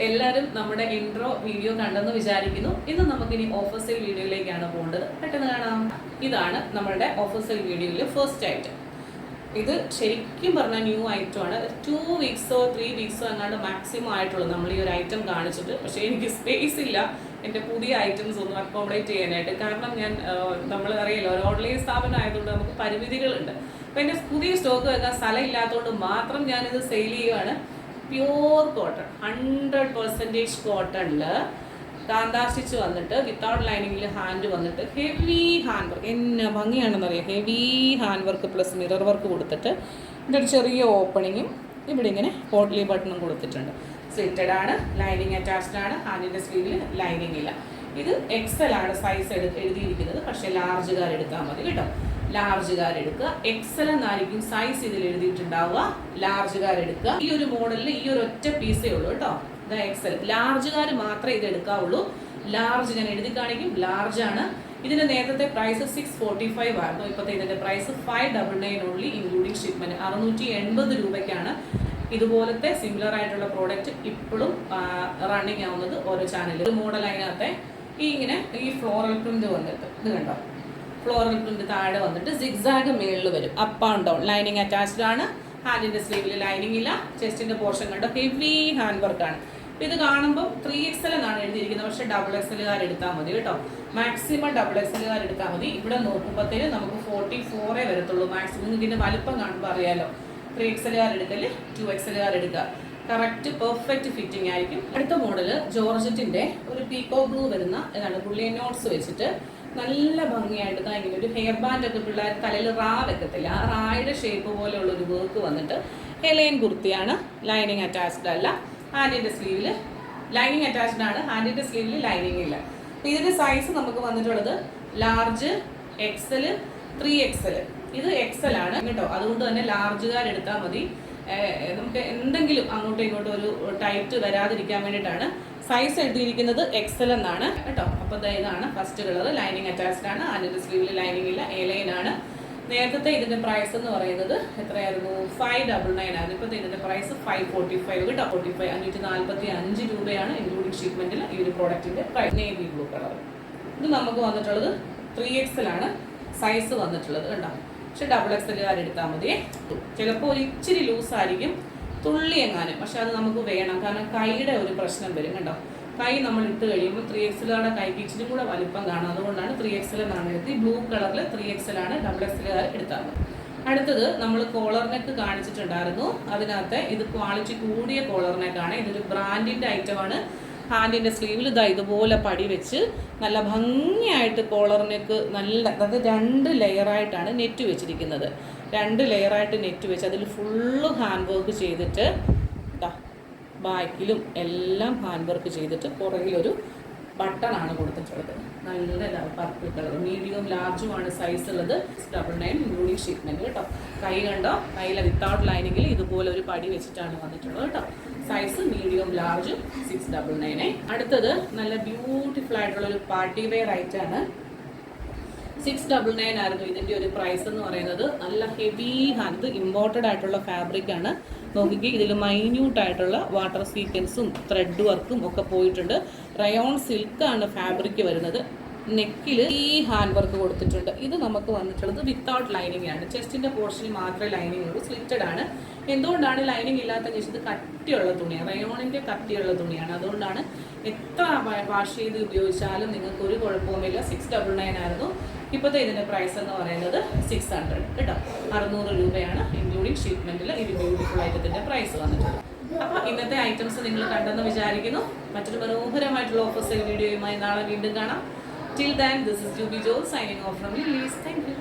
എല്ലാവരും നമ്മുടെ intro video കണ്ടെന്ന് വിചാരിക്കുന്നു. ഇന്ന് നമുക്കിനി ഓഫർ സെയിൽ വീഡിയോയിലേക്കാണ് പോകേണ്ടത്. പെട്ടെന്ന് കാണാം. ഇതാണ് നമ്മുടെ ഓഫർ സെയിൽ വീഡിയോയിൽ ഫസ്റ്റ് ഐറ്റം. ഇത് ശരിക്കും പറഞ്ഞാൽ ന്യൂ ഐറ്റമാണ്. 2 വീക്സോ 3 വീക്സോ അങ്ങാണ്ട് മാക്സിമം ആയിട്ടുള്ളൂ നമ്മൾ ഈ ഒരു ഐറ്റം കാണിച്ചിട്ട്. പക്ഷേ എനിക്ക് സ്പേസ് ഇല്ല എൻ്റെ പുതിയ ഐറ്റംസ് ഒന്നും അക്കോമഡേറ്റ് ചെയ്യാനായിട്ട്. കാരണം നമ്മൾ അറിയില്ല, ഒരു ഓൺലൈൻ സ്ഥാപനം ആയതുകൊണ്ട് നമുക്ക് പരിമിതികളുണ്ട്. അപ്പോൾ എൻ്റെ പുതിയ സ്റ്റോക്ക് വെക്കാൻ സ്ഥലം ഇല്ലാത്തതുകൊണ്ട് മാത്രം ഞാനിത് സെയിൽ ചെയ്യുകയാണ്. പ്യൂർ കോട്ടൺ, 100% കോട്ടണിൽ കാന്താ സ്റ്റിച്ച് വന്നിട്ട് വിത്തൗട്ട് ലൈനിങ്ങിൽ ഹാൻഡ് വന്നിട്ട് ഹെവി ഹാൻഡ് വർക്ക്. എന്നെ ഭംഗിയാണെന്നറിയാം. Heavy hand work plus mirror work കൊടുത്തിട്ട് ഇതിൻ്റെ ഒരു ചെറിയ ഓപ്പണിങ്ങും ഇവിടെ ഇങ്ങനെ പോട്ട്ലി ബട്ടണും കൊടുത്തിട്ടുണ്ട്. സ്ലിറ്റഡ് ആണ്, ലൈനിങ് അറ്റാച്ച്ഡ് ആണ്. ഹാൻഡിൻ്റെ സ്ലീവിൽ ലൈനിങ് ഇല്ല. ഇത് എക്സൽ ആണ് സൈസ് എഴുതിയിരിക്കുന്നത്. പക്ഷേ ലാർജുകാർ എടുത്താൽ മതി കേട്ടോ. ലാർജുകാർ എടുക്കുക. എക്സൽ എന്നായിരിക്കും സൈസ് ഇതിൽ എഴുതിയിട്ടുണ്ടാവുക. ലാർജുകാർ എടുക്കുക. ഈ ഒരു മോഡലിൽ ഈ ഒരു ഒറ്റ പീസേ ഉള്ളൂ കേട്ടോ. ഇത് എക്സൽ. ലാർജുകാർ മാത്രമേ ഇത് എടുക്കാവുള്ളൂ. ലാർജ് ഞാൻ എഴുതി കാണിക്കും. ലാർജ് ആണ്. ഇതിന്റെ നേരത്തെ പ്രൈസ് 645 ആയിരുന്നു. ഇപ്പോഴത്തെ ഇതിന്റെ പ്രൈസ് 599 ഓൺലി ഇൻക്ലൂഡിങ് ഷിപ്മെന്റ്. 680 രൂപയ്ക്കാണ് ഇതുപോലത്തെ സിമിലർ ആയിട്ടുള്ള പ്രോഡക്റ്റ് ഇപ്പോഴും റണ്ണിങ് ആവുന്നത് ഓരോ ചാനലിൽ. ഒരു മോഡൽ അതിനകത്തെ ഈ ഫ്ലോറൽ പ്രിന്റ് വന്നിട്ട് ഇത് കണ്ടോ, ഫ്ലോറൽ പ്രിന്റ് താഴെ വന്നിട്ട് സിഗ്സാഗ് മേളിൽ വരും. Up and down. Lining attached ആണ്. ഹാൻഡിന്റെ സ്ലീവിൽ ലൈനിങ് ഇല്ല. ചെസ്റ്റിന്റെ പോർഷൻ കണ്ടോ, ഹെവി ഹാൻഡ് വർക്കാണ്. ഇത് കാണുമ്പോൾ 3XL എന്നാണ് എഴുതിയിരിക്കുന്നത്. പക്ഷേ XXLകാർ എടുത്താൽ മതി കേട്ടോ. മാക്സിമം XXLകാർ എടുത്താൽ മതി. ഇവിടെ നോക്കുമ്പോഴത്തേന് നമുക്ക് 44 വരത്തുള്ളൂ മാക്സിമം. ഇതിന്റെ വലുപ്പം കാണുമ്പോൾ അറിയാലോ. 3XLകാർ എടുക്കല്, 2XLകാർ എടുക്കുക. കറക്റ്റ് പെർഫെക്റ്റ് ഫിറ്റിംഗ് ആയിരിക്കും. അടുത്ത മോഡല് ജോർജറ്റിന്റെ ഒരു പീക്കോ ബ്ലൂ വരുന്ന ഏതാണ് ബുള്ളിയൻ നോട്ട്സ് വെച്ചിട്ട് നല്ല ഭംഗിയായിട്ട് ഇങ്ങനെ ഒരു ഹെയർ ബാൻഡ് ഒക്കെ പിള്ളേർ തലയിൽ റാ വെക്കത്തില്ല, ആ റായുടെ ഷേപ്പ് പോലെയുള്ള ഒരു വർക്ക് വന്നിട്ട് ഹെലൈൻ കുർത്തിയാണ്. ലൈനിങ് അറ്റാച്ച്ഡ് അല്ല. ഹാൻഡിന്റെ സ്ലീവിൽ ലൈനിങ് അറ്റാച്ച്ഡ് ആണ്. ഹാൻഡിന്റെ സ്ലീവിൽ ലൈനിങ് ഇല്ല. അപ്പോൾ ഇതിന്റെ സൈസ് നമുക്ക് വന്നിട്ടുള്ളത് ലാർജ്, എക്സൽ, 3XL. ഇത് എക്സൽ ആണ് കേട്ടോ. അതുകൊണ്ട് തന്നെ ലാർജുകാർ എടുത്താൽ മതി. നമുക്ക് എന്തെങ്കിലും അങ്ങോട്ടും ഇങ്ങോട്ടും ഒരു ടൈറ്റ് വരാതിരിക്കാൻ വേണ്ടിയിട്ടാണ് സൈസ് എഴുതിയിരിക്കുന്നത് XL എന്നാണ് കേട്ടോ. അപ്പോൾ ഇതാണ് ഫസ്റ്റ് കളർ. ലൈനിങ് അറ്റാച്ച്ഡ് ആണ്. അതിൻ്റെ സ്ലീവിൽ ലൈനിങ് ഇല്ല. എലൈൻ ആണ്. നേരത്തെ ഇതിന്റെ പ്രൈസ് എന്ന് പറയുന്നത് എത്രയായിരുന്നു? 599 ആയിരുന്നു. ഇപ്പോഴത്തെ ഇതിന്റെ പ്രൈസ് 545 കേട്ടോ. 545 രൂപയാണ് ഇൻക്ലൂഡിംഗ് ഷിപ്മെന്റിൽ ഈ ഒരു പ്രോഡക്റ്റിന്റെ പ്രൈസ്. Navy blue colour. ഇത് നമുക്ക് വന്നിട്ടുള്ളത് 3XL ആണ് സൈസ് വന്നിട്ടുള്ളത് കേട്ടോ. പക്ഷെ XXLകാർ എടുത്താൽ മതി. ചിലപ്പോൾ ഒരു ഇച്ചിരി ലൂസായിരിക്കും, തുള്ളി എങ്ങാനും. പക്ഷെ അത് നമുക്ക് വേണം, കാരണം കൈയുടെ ഒരു പ്രശ്നം വരും കേട്ടോ. കൈ നമ്മൾ ഇട്ട് കഴിയുമ്പോൾ 3XLകാരുടെ കൈക്ക് ഇച്ചിരി കൂടെ വലിപ്പം കാണും. അതുകൊണ്ടാണ് 3XL എന്നാണ് എടുത്ത്. ബ്ലൂ കളറിൽ 3XL ആണ്. XXLകാർ എടുത്താൽ മതി. അടുത്തത് നമ്മൾ കോളർ നെക്ക് കാണിച്ചിട്ടുണ്ടായിരുന്നു. അതിനകത്ത് ഇത് ക്വാളിറ്റി കൂടിയ കോളർ നെക്കാണ്. ഇതൊരു ബ്രാൻഡിന്റെ ഐറ്റമാണ്. ഹാൻഡിന്റെ സ്ലീവിൽ ഇതുപോലെ പടി വെച്ച് നല്ല ഭംഗിയായിട്ട് കോളർ നെക്ക് അതായത് 2 ലെയറായിട്ടാണ് നെറ്റ് വെച്ചിരിക്കുന്നത്. 2 ലെയറായിട്ട് നെറ്റ് വെച്ച് അതിൽ ഫുള്ള് ഹാൻഡ് വർക്ക് ചെയ്തിട്ട് ബാക്കിലും എല്ലാം ഹാൻഡ് വർക്ക് ചെയ്തിട്ട് പുറകിലൊരു ബട്ടണാണ് കൊടുത്തിട്ടുള്ളത്. നല്ല പർപ്പിൾ കളർ. മീഡിയം ലാർജുമാണ് സൈസ് ഉള്ളത്. 699 ഇൻക്ലൂഡിംഗ് ഷിപ്മെന്റ് കേട്ടോ. കൈ കണ്ടോ, കയ്യിലെ വിത്തൗട്ട് ലൈനിങ്ങിൽ ഇതുപോലെ ഒരു പടി വെച്ചിട്ടാണ് വന്നിട്ടുള്ളത് കേട്ടോ. Size medium large 699. അടുത്തത് നല്ല ബ്യൂട്ടിഫുൾ ആയിട്ടുള്ള ഒരു പാർട്ടി വെയർ ഐറ്റാണ്. 699 ആയിരുന്നു ഇതിൻ്റെ ഒരു പ്രൈസ് എന്ന് പറയുന്നത്. നല്ല ഹെവി ഹാൻഡ് ഇമ്പോർട്ടഡ് ആയിട്ടുള്ള ഫാബ്രിക് ആണ്. നോക്കിക്കേ, ഇതിൽ മൈന്യൂട്ട് ആയിട്ടുള്ള വാട്ടർ സീക്വൻസും ത്രെഡ് വർക്കും ഒക്കെ പോയിട്ടുണ്ട്. റയോൺ സിൽക്കാണ് ഫാബ്രിക് വരുന്നത്. നെക്കിൽ ഈ ഹാൻഡ് വർക്ക് കൊടുത്തിട്ടുണ്ട്. ഇത് നമുക്ക് വന്നിട്ടുള്ളത് വിത്തൗട്ട് ലൈനിങ് ആണ്. ചെസ്റ്റിന്റെ പോർഷനിൽ മാത്രമേ ലൈനിങ് ഉള്ളൂ. സ്ലിറ്റഡ് ആണ്. എന്തുകൊണ്ടാണ് ലൈനിങ് ഇല്ലാത്ത ഇത് കട്ടിയുള്ള തുണിയാണ്. റയോണിന്റെ കട്ടിയുള്ള തുണിയാണ്. അതുകൊണ്ടാണ് എത്ര വാഷ് ചെയ്ത് ഉപയോഗിച്ചാലും നിങ്ങൾക്ക് ഒരു കുഴപ്പവുമില്ല. 699 ആയിരുന്നു. ഇപ്പോഴത്തെ ഇതിന്റെ പ്രൈസ് എന്ന് പറയുന്നത് 600 കേട്ടോ. 600 രൂപയാണ് ഇൻക്ലൂഡിംഗ് ഷിപ്മെന്റിൽ ഈ ബ്യൂട്ടിഫുൾ ഐറ്റത്തിന്റെ പ്രൈസ് വന്നിട്ടുള്ളത്. അപ്പോൾ ഇന്നത്തെ ഐറ്റംസ് നിങ്ങൾ കണ്ടെന്ന് വിചാരിക്കുന്നു. മറ്റൊരു മനോഹരമായിട്ടുള്ള ഓഫർ സെയിൽ വീഡിയോയുമായി നാളെ വീണ്ടും കാണാം. Till then, this is Juby Joel signing off from Lily's. Thank you.